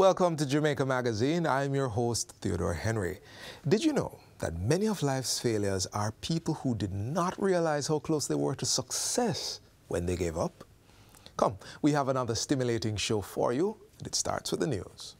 Welcome to Jamaica Magazine. I'm your host, Theodore Henry. Did you know that many of life's failures are people who did not realize how close they were to success when they gave up? Come, we have another stimulating show for you, and it starts with the news.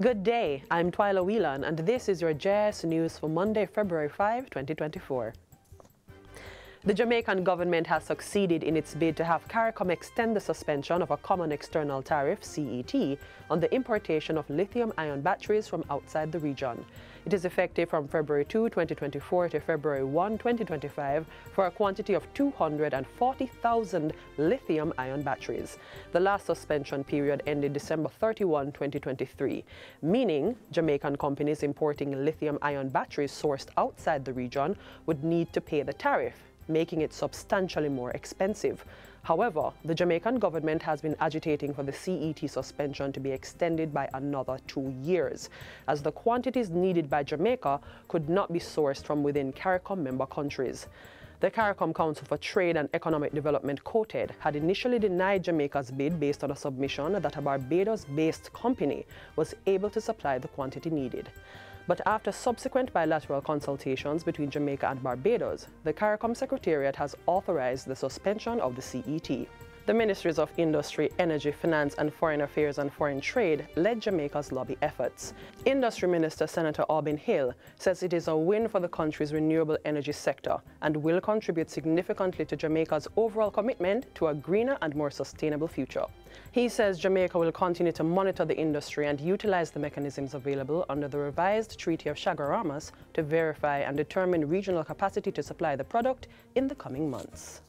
Good day, I'm Twyla Whelan, and this is your JS News for Monday, February 5, 2024. The Jamaican government has succeeded in its bid to have CARICOM extend the suspension of a common external tariff, CET, on the importation of lithium-ion batteries from outside the region. It is effective from February 2, 2024 to February 1, 2025 for a quantity of 240,000 lithium-ion batteries. The last suspension period ended December 31, 2023, meaning Jamaican companies importing lithium-ion batteries sourced outside the region would need to pay the tariff, making it substantially more expensive. However, the Jamaican government has been agitating for the CET suspension to be extended by another 2 years, as the quantities needed by Jamaica could not be sourced from within CARICOM member countries. The CARICOM Council for Trade and Economic Development, quoted, had initially denied Jamaica's bid based on a submission that a Barbados-based company was able to supply the quantity needed. But after subsequent bilateral consultations between Jamaica and Barbados, the CARICOM Secretariat has authorized the suspension of the CET. The Ministries of Industry, Energy, Finance and Foreign Affairs and Foreign Trade led Jamaica's lobby efforts. Industry Minister Senator Aubin Hill says it is a win for the country's renewable energy sector and will contribute significantly to Jamaica's overall commitment to a greener and more sustainable future. He says Jamaica will continue to monitor the industry and utilize the mechanisms available under the revised Treaty of Chaguaramas to verify and determine regional capacity to supply the product in the coming months.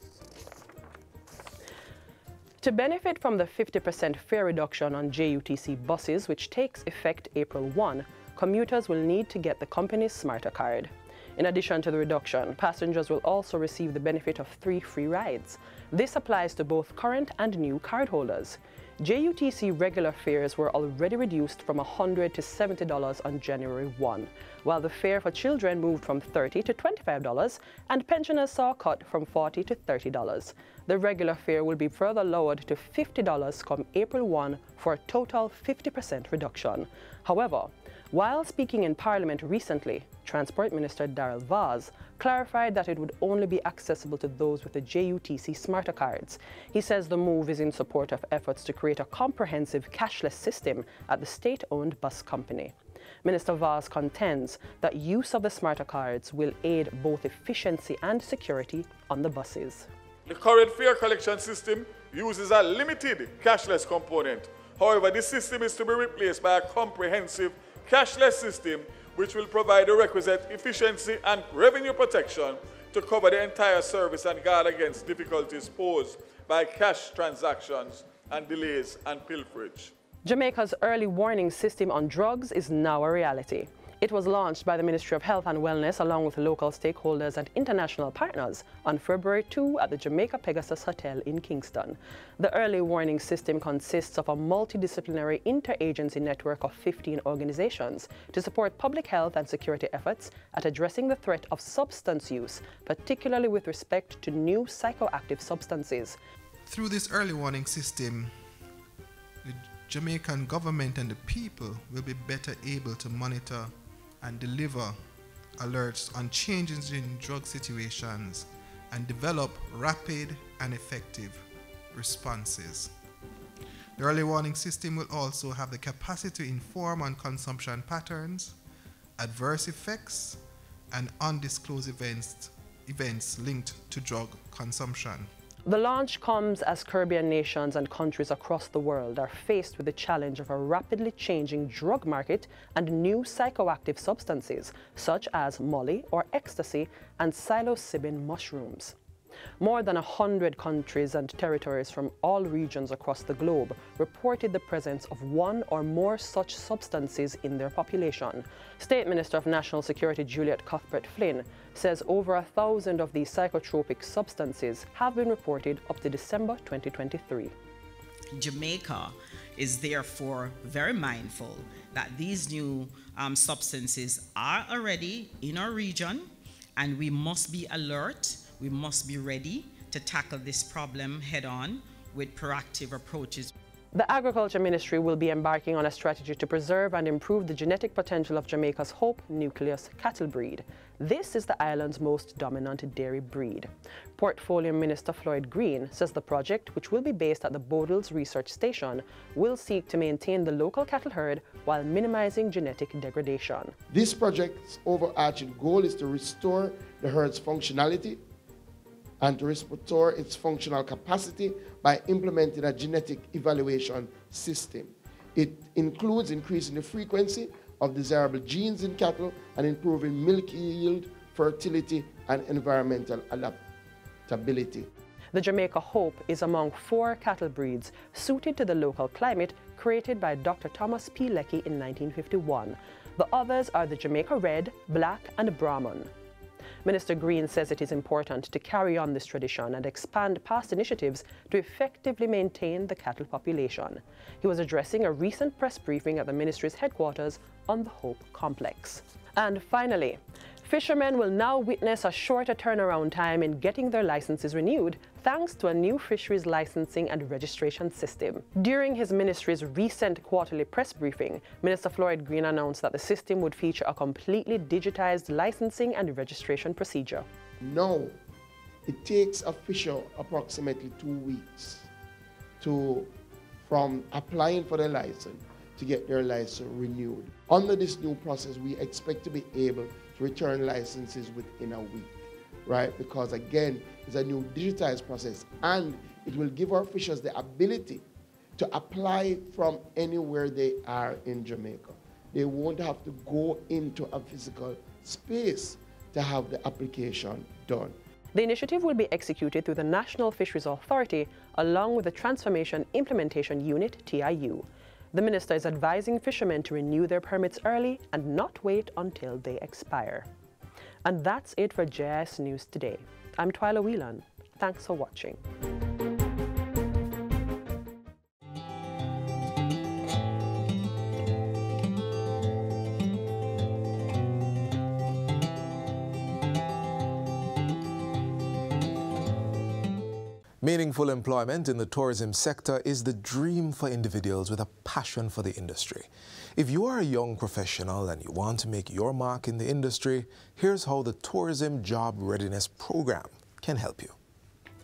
To benefit from the 50% fare reduction on JUTC buses, which takes effect April 1, commuters will need to get the company's Smarter card. In addition to the reduction, passengers will also receive the benefit of 3 free rides. This applies to both current and new cardholders. JUTC regular fares were already reduced from $100 to $70 on January 1, while the fare for children moved from $30 to $25 and pensioners saw a cut from $40 to $30. The regular fare will be further lowered to $50 come April 1 for a total 50% reduction. However, while speaking in Parliament recently, Transport Minister Darrell Vaz clarified that it would only be accessible to those with the JUTC Smarter cards. He says the move is in support of efforts to create a comprehensive cashless system at the state-owned bus company. Minister Vaz contends that use of the Smarter cards will aid both efficiency and security on the buses. The current fare collection system uses a limited cashless component. However, this system is to be replaced by a comprehensive cashless system which will provide the requisite efficiency and revenue protection to cover the entire service and guard against difficulties posed by cash transactions and delays and pilferage. Jamaica's early warning system on drugs is now a reality. It was launched by the Ministry of Health and Wellness along with local stakeholders and international partners on February 2 at the Jamaica Pegasus Hotel in Kingston. The early warning system consists of a multidisciplinary interagency network of 15 organizations to support public health and security efforts at addressing the threat of substance use, particularly with respect to new psychoactive substances. Through this early warning system, the Jamaican government and the people will be better able to monitor and deliver alerts on changes in drug situations and develop rapid and effective responses. The early warning system will also have the capacity to inform on consumption patterns, adverse effects, and undisclosed events linked to drug consumption. The launch comes as Caribbean nations and countries across the world are faced with the challenge of a rapidly changing drug market and new psychoactive substances, such as Molly or ecstasy and psilocybin mushrooms. More than 100 countries and territories from all regions across the globe reported the presence of one or more such substances in their population. State Minister of National Security Juliet Cuthbert-Flynn says over 1,000 of these psychotropic substances have been reported up to December 2023. Jamaica is therefore very mindful that these new substances are already in our region, and we must be alert. We must be ready to tackle this problem head-on with proactive approaches. The Agriculture Ministry will be embarking on a strategy to preserve and improve the genetic potential of Jamaica's Hope Nucleus cattle breed. This is the island's most dominant dairy breed. Portfolio Minister Floyd Green says the project, which will be based at the Bodles Research Station, will seek to maintain the local cattle herd while minimizing genetic degradation. This project's overarching goal is to restore the herd's functionality and to restore its functional capacity by implementing a genetic evaluation system. It includes increasing the frequency of desirable genes in cattle and improving milk yield, fertility, and environmental adaptability. The Jamaica Hope is among 4 cattle breeds suited to the local climate created by Dr. Thomas P. Leckie in 1951. The others are the Jamaica Red, Black, and Brahman. Minister Green says it is important to carry on this tradition and expand past initiatives to effectively maintain the cattle population. He was addressing a recent press briefing at the ministry's headquarters on the Hope Complex. And finally, fishermen will now witness a shorter turnaround time in getting their licenses renewed thanks to a new fisheries licensing and registration system. During his ministry's recent quarterly press briefing, Minister Floyd Green announced that the system would feature a completely digitized licensing and registration procedure. Now, it takes a fisher approximately 2 weeks from applying for the license to get their license renewed. Under this new process, we expect to be able to return licenses within a week, right? Because again, it's a new digitized process, and it will give our fishers the ability to apply from anywhere they are in Jamaica. They won't have to go into a physical space to have the application done. The initiative will be executed through the National Fisheries Authority along with the Transformation Implementation Unit, TIU. The minister is advising fishermen to renew their permits early and not wait until they expire. And that's it for JS News Today. I'm Twyla Whelan. Thanks for watching. Meaningful employment in the tourism sector is the dream for individuals with a passion for the industry. If you are a young professional and you want to make your mark in the industry, here's how the Tourism Job Readiness Program can help you.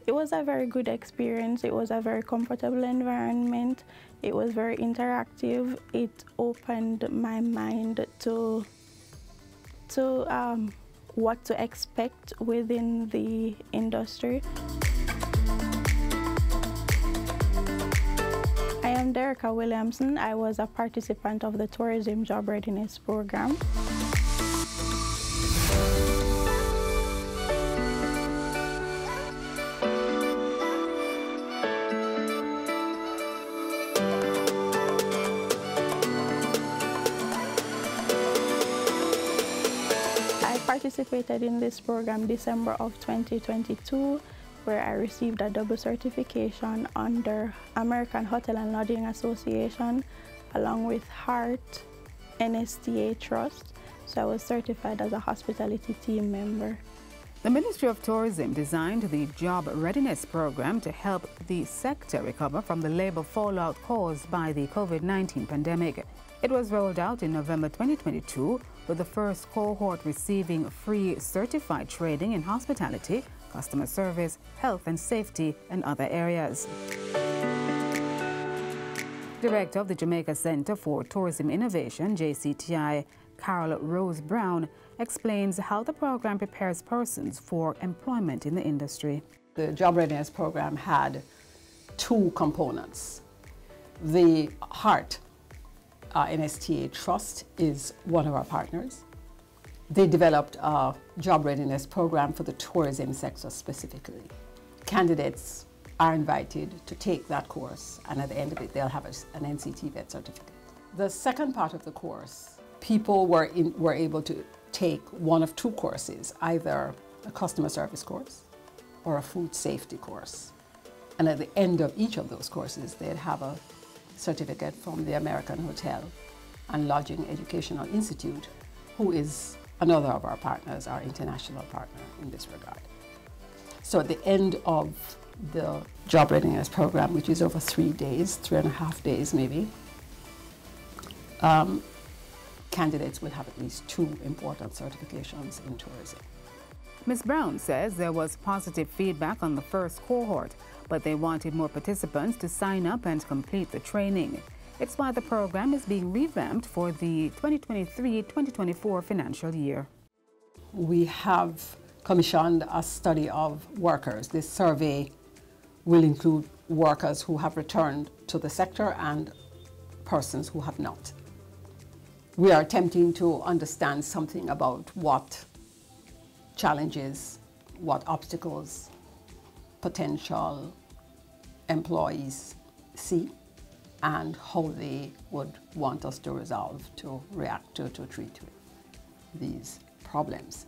It was a very good experience. It was a very comfortable environment. It was very interactive. It opened my mind to what to expect within the industry. I am Dereka Williamson. I was a participant of the Tourism Job Readiness Program. I participated in this program December of 2022, where I received a double certification under American Hotel and Lodging Association, along with HEART, NSTA Trust. So I was certified as a hospitality team member. The Ministry of Tourism designed the Job Readiness Program to help the sector recover from the labor fallout caused by the COVID-19 pandemic. It was rolled out in November 2022, with the first cohort receiving free certified training in hospitality, customer service, health and safety, and other areas. Director of the Jamaica Center for Tourism Innovation, JCTI, Carol Rose Brown, explains how the program prepares persons for employment in the industry. The Job Readiness Program had 2 components. The HEART NSTA Trust is one of our partners. They developed a job readiness program for the tourism sector specifically. candidates are invited to take that course, and at the end of it, they'll have an NCT vet certificate. The second part of the course, people were able to take one of two courses, either a customer service course or a food safety course. And at the end of each of those courses, they'd have a certificate from the American Hotel and Lodging Educational Institute, who is another of our partners, our international partner in this regard. So at the end of the job readiness program, which is over 3 days, 3.5 days maybe, candidates will have at least 2 important certifications in tourism. Ms. Brown says there was positive feedback on the first cohort, but they wanted more participants to sign up and complete the training. It's why the program is being revamped for the 2023-2024 financial year. We have commissioned a study of workers. This survey will include workers who have returned to the sector and persons who have not. We are attempting to understand something about what challenges, what obstacles potential employees see, and how they would want us to resolve, to react to treat these problems.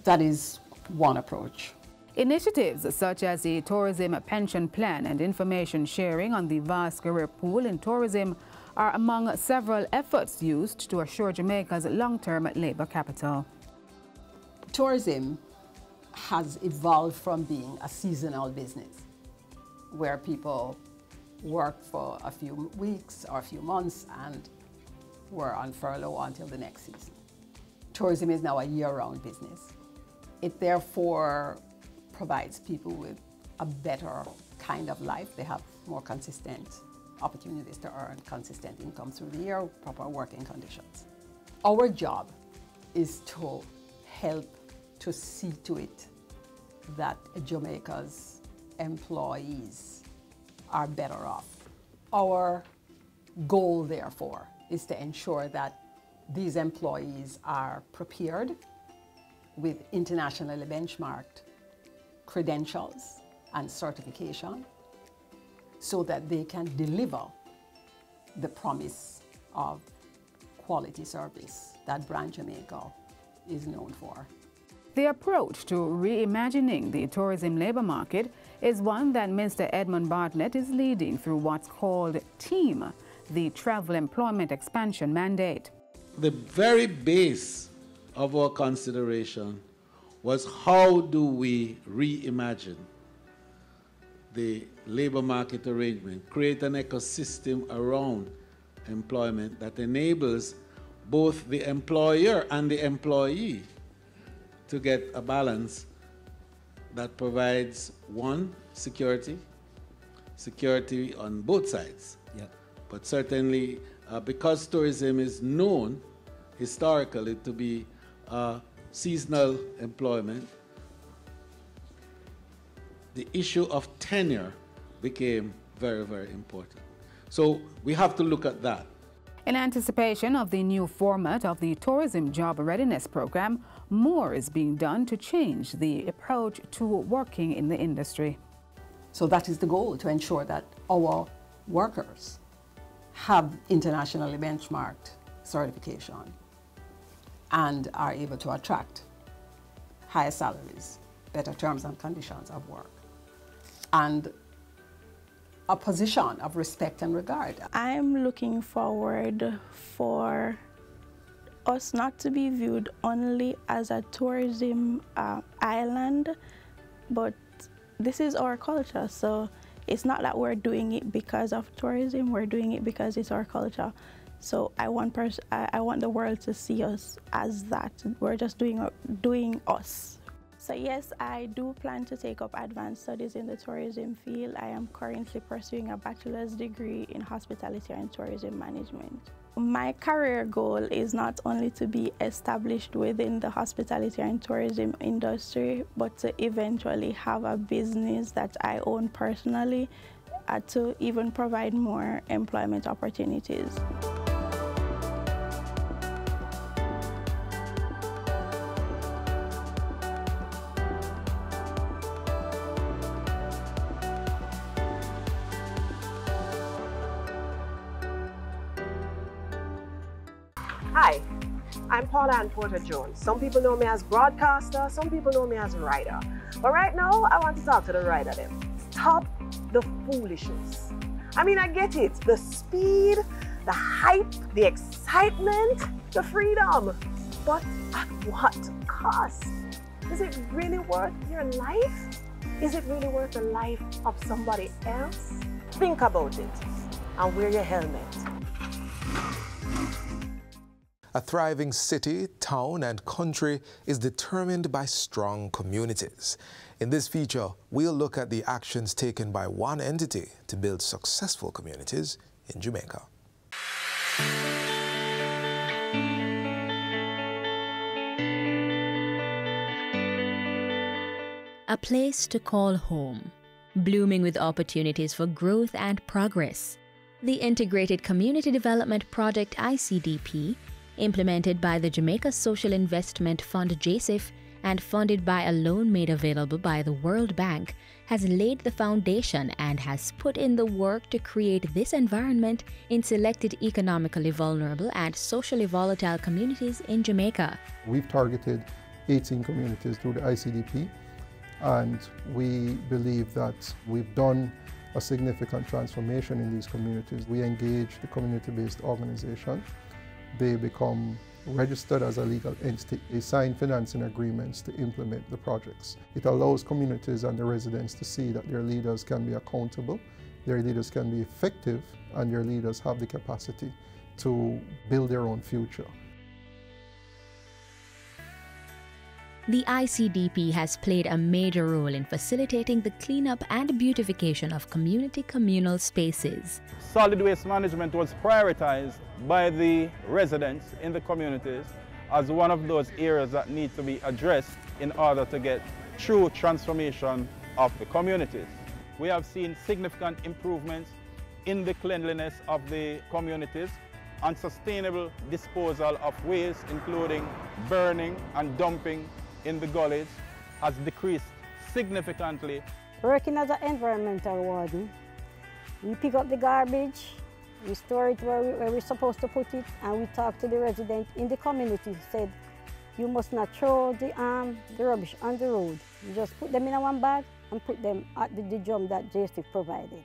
That is one approach. Initiatives such as the Tourism Pension Plan and information sharing on the vast career pool in tourism are among several efforts used to assure Jamaica's long-term labor capital. Tourism has evolved from being a seasonal business where people work for a few weeks or a few months and were on furlough until the next season. Tourism is now a year-round business. It therefore provides people with a better kind of life. They have more consistent opportunities to earn consistent income through the year, proper working conditions. Our job is to help to see to it that Jamaica's employees are better off. Our goal, therefore, is to ensure that these employees are prepared with internationally benchmarked credentials and certification so that they can deliver the promise of quality service that Brand Jamaica is known for. The approach to reimagining the tourism labor market is one that Mr. Edmund Bartlett is leading through what's called TEAM, the Travel Employment Expansion Mandate. The very base of our consideration was how do we reimagine the labor market arrangement, create an ecosystem around employment that enables both the employer and the employee to get a balance that provides, one, security on both sides. Yep. But certainly, because tourism is known historically to be seasonal employment, the issue of tenure became very, very important. So we have to look at that. In anticipation of the new format of the Tourism Job Readiness Program, more is being done to change the approach to working in the industry. So that is the goal, to ensure that our workers have internationally benchmarked certification and are able to attract higher salaries, better terms and conditions of work, and a position of respect and regard. I'm looking forward for us not to be viewed only as a tourism island, but this is our culture. So it's not that we're doing it because of tourism, we're doing it because it's our culture. So I want the world to see us as that. We're just doing us. So yes, I do plan to take up advanced studies in the tourism field. I am currently pursuing a bachelor's degree in hospitality and tourism management. My career goal is not only to be established within the hospitality and tourism industry, but to eventually have a business that I own personally, to even provide more employment opportunities. Hi, I'm Paula Ann Porter-Jones. Some people know me as broadcaster, some people know me as writer. But right now, I want to talk to the writer then. Stop the foolishness. I mean, I get it. The speed, the hype, the excitement, the freedom. But at what cost? Is it really worth your life? Is it really worth the life of somebody else? Think about it and wear your helmet. A thriving city, town, and country is determined by strong communities. In this feature, we'll look at the actions taken by one entity to build successful communities in Jamaica. A place to call home, blooming with opportunities for growth and progress. The Integrated Community Development Project ICDP, implemented by the Jamaica Social Investment Fund JSIF and funded by a loan made available by the World Bank, has laid the foundation and has put in the work to create this environment in selected economically vulnerable and socially volatile communities in Jamaica. We've targeted 18 communities through the ICDP, and we believe that we've done a significant transformation in these communities. We engage the community-based organization. They become registered as a legal entity. They sign financing agreements to implement the projects. It allows communities and the residents to see that their leaders can be accountable, their leaders can be effective, and their leaders have the capacity to build their own future. The ICDP has played a major role in facilitating the cleanup and beautification of community communal spaces. Solid waste management was prioritized by the residents in the communities as one of those areas that need to be addressed in order to get true transformation of the communities. We have seen significant improvements in the cleanliness of the communities and sustainable disposal of waste, including burning and dumping in the gullies, has decreased significantly. Working as an environmental warden, we pick up the garbage, we store it where we're supposed to put it, and we talk to the residents in the community. Said, you must not throw the rubbish on the road. You just put them in one bag and put them at the drum that JSIF provided.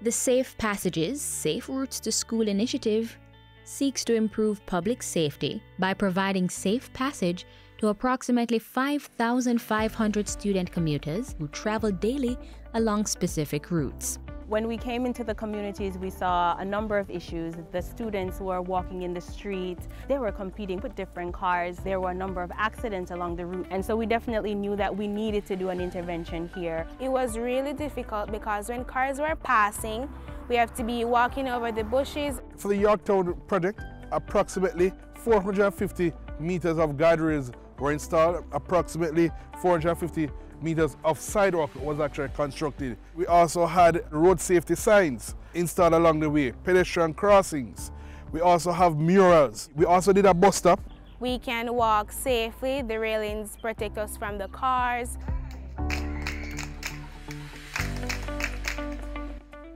The Safe Passages, Safe Routes to School initiative seeks to improve public safety by providing safe passage to approximately 5,500 student commuters who travel daily along specific routes. When we came into the communities, we saw a number of issues. The students who were walking in the street, they were competing with different cars. There were a number of accidents along the route. And so we definitely knew that we needed to do an intervention here. It was really difficult because when cars were passing, we have to be walking over the bushes. For the Yorktown project, approximately 450 meters of guardrails were installed, approximately 450 meters of sidewalk was actually constructed. We also had road safety signs installed along the way, pedestrian crossings. We also have murals. We also did a bus stop. We can walk safely. The railings protect us from the cars.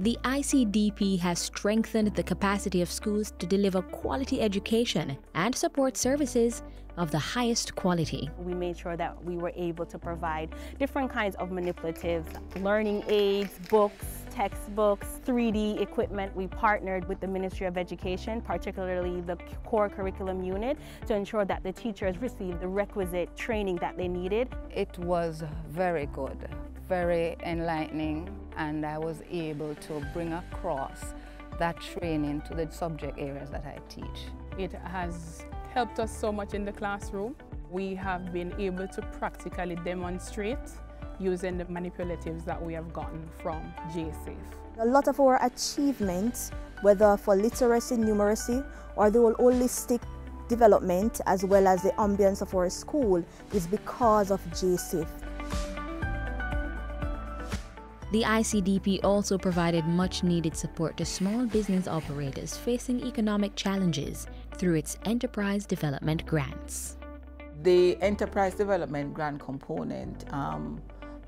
The ICDP has strengthened the capacity of schools to deliver quality education and support services of the highest quality. We made sure that we were able to provide different kinds of manipulative learning aids, books, textbooks, 3D equipment. We partnered with the Ministry of Education, particularly the core curriculum unit, to ensure that the teachers received the requisite training that they needed. It was very good, very enlightening, and I was able to bring across that training to the subject areas that I teach. It has helped us so much in the classroom. We have been able to practically demonstrate using the manipulatives that we have gotten from JSIF. A lot of our achievements, whether for literacy, numeracy, or the whole holistic development, as well as the ambience of our school, is because of JSIF. The ICDP also provided much-needed support to small business operators facing economic challenges through its Enterprise Development Grants. The Enterprise Development Grant component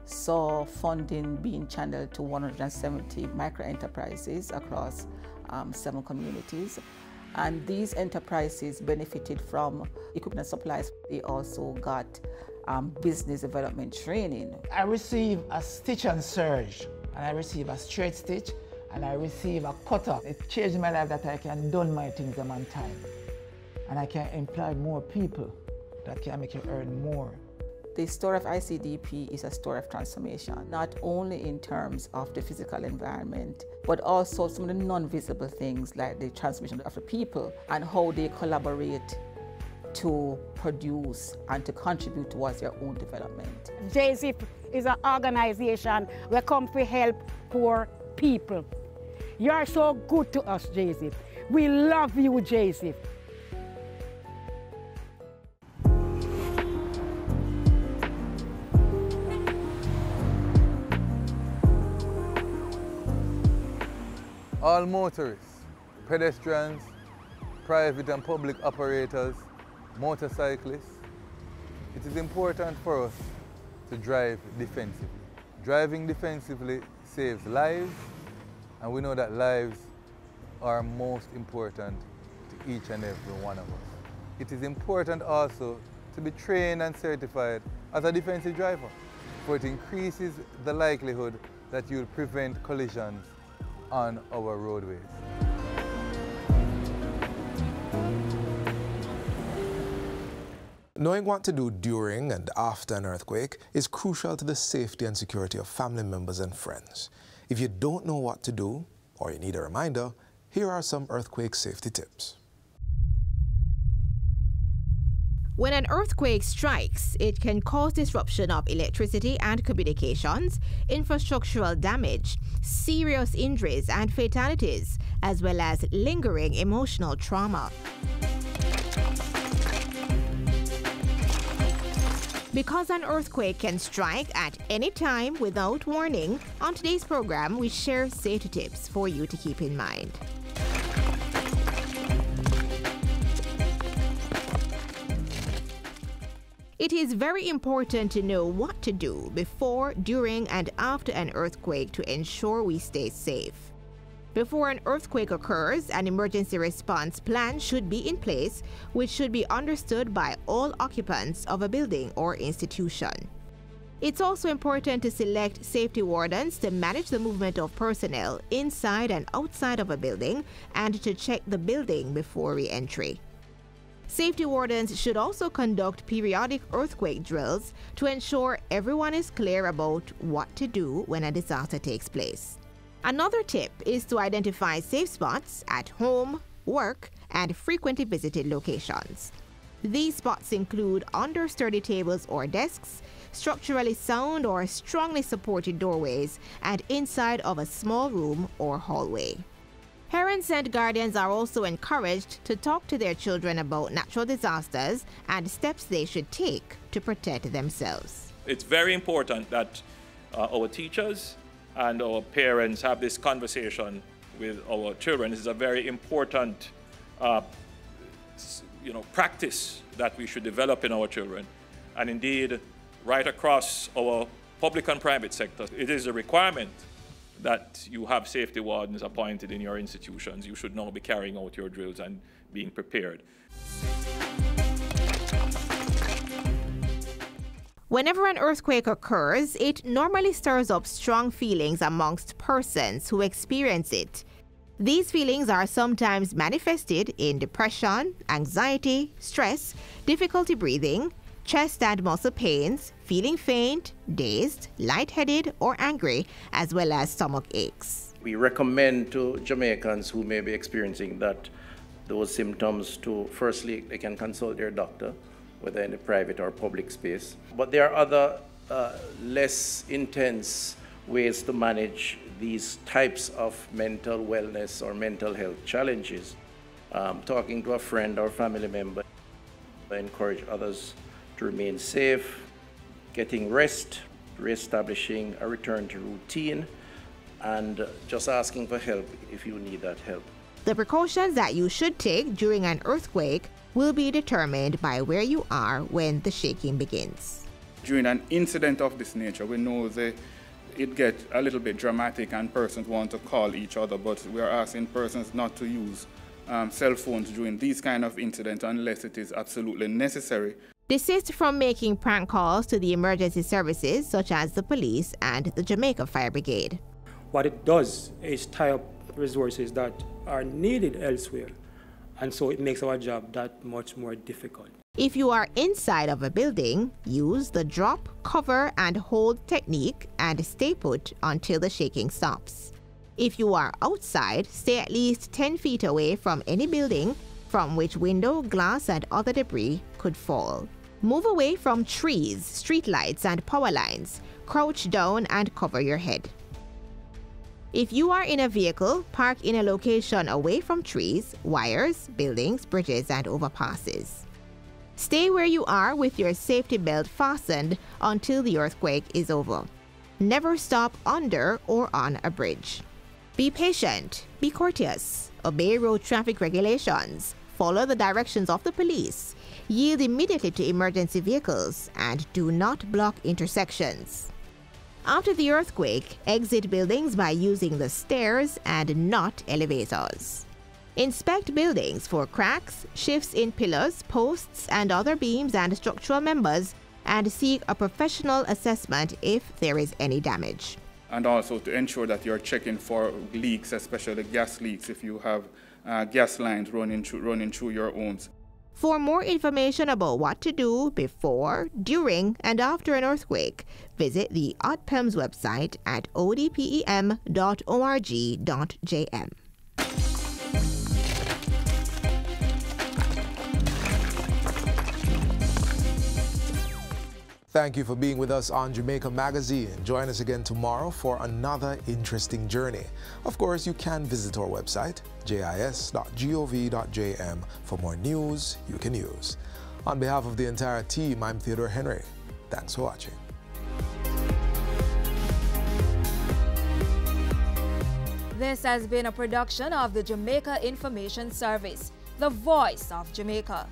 saw funding being channeled to 170 micro-enterprises across 7 communities. And these enterprises benefited from equipment and supplies. They also got business development training. I received a stitch and serge, and I received a straight stitch, and I received a cutter. It changed my life that I can do my things on time. And I can employ more people that can make you earn more. The story of ICDP is a story of transformation, not only in terms of the physical environment, but also some of the non-visible things like the transformation of the people and how they collaborate to produce and to contribute towards their own development. JCIP is an organization that comes to help poor people. You are so good to us, JCIP. We love you, JCIP. All motorists, pedestrians, private and public operators, motorcyclists, it is important for us to drive defensively. Driving defensively saves lives, and we know that lives are most important to each and every one of us. It is important also to be trained and certified as a defensive driver, for it increases the likelihood that you'll prevent collisions on our roadways. Knowing what to do during and after an earthquake is crucial to the safety and security of family members and friends. If you don't know what to do, or you need a reminder, here are some earthquake safety tips. When an earthquake strikes, it can cause disruption of electricity and communications, infrastructural damage, serious injuries and fatalities, as well as lingering emotional trauma. Because an earthquake can strike at any time without warning, on today's program we share safety tips for you to keep in mind. It is very important to know what to do before, during, and after an earthquake to ensure we stay safe. Before an earthquake occurs, an emergency response plan should be in place, which should be understood by all occupants of a building or institution. It's also important to select safety wardens to manage the movement of personnel inside and outside of a building and to check the building before re-entry. Safety wardens should also conduct periodic earthquake drills to ensure everyone is clear about what to do when a disaster takes place. Another tip is to identify safe spots at home, work, and frequently visited locations. These spots include under sturdy tables or desks, structurally sound or strongly supported doorways, and inside of a small room or hallway. Parents and guardians are also encouraged to talk to their children about natural disasters and steps they should take to protect themselves. It's very important that our teachers and our parents have this conversation with our children. This is a very important practice that we should develop in our children. And indeed, right across our public and private sector, it is a requirement that you have safety wardens appointed in your institutions. You should now be carrying out your drills and being prepared. Whenever an earthquake occurs, it normally stirs up strong feelings amongst persons who experience it. These feelings are sometimes manifested in depression, anxiety, stress, difficulty breathing, chest and muscle pains, feeling faint, dazed, lightheaded, or angry, as well as stomach aches. We recommend to Jamaicans who may be experiencing those symptoms to, firstly, they can consult their doctor, whether in the private or public space. But there are other less intense ways to manage these types of mental wellness or mental health challenges. Talking to a friend or family member, I encourage others to remain safe, getting rest, reestablishing a return to routine, and just asking for help if you need that help. The precautions that you should take during an earthquake will be determined by where you are when the shaking begins. during an incident of this nature, we know it gets a little bit dramatic and persons want to call each other, but we are asking persons not to use cell phones during these kind of incidents unless it is absolutely necessary. Desist from making prank calls to the emergency services such as the police and the Jamaica Fire Brigade. What it does is tie up resources that are needed elsewhere, and so it makes our job that much more difficult. If you are inside of a building, use the drop, cover, and hold technique and stay put until the shaking stops. If you are outside, stay at least 10 feet away from any building from which window, glass, and other debris could fall. Move away from trees, streetlights, and power lines. Crouch down and cover your head. If you are in a vehicle, park in a location away from trees, wires, buildings, bridges, and overpasses. Stay where you are with your safety belt fastened until the earthquake is over. Never stop under or on a bridge. Be patient, be courteous, obey road traffic regulations, follow the directions of the police, yield immediately to emergency vehicles, and do not block intersections. After the earthquake, exit buildings by using the stairs and not elevators. Inspect buildings for cracks, shifts in pillars, posts, and other beams and structural members, and seek a professional assessment if there is any damage. And also to ensure that you're checking for leaks, especially gas leaks, if you have gas lines running through your homes. For more information about what to do before, during, and after an earthquake, visit the ODPEM's website at odpem.org.jm. Thank you for being with us on Jamaica Magazine. Join us again tomorrow for another interesting journey. Of course, you can visit our website, jis.gov.jm, for more news you can use. On behalf of the entire team, I'm Theodore Henry. Thanks for watching. This has been a production of the Jamaica Information Service, the voice of Jamaica.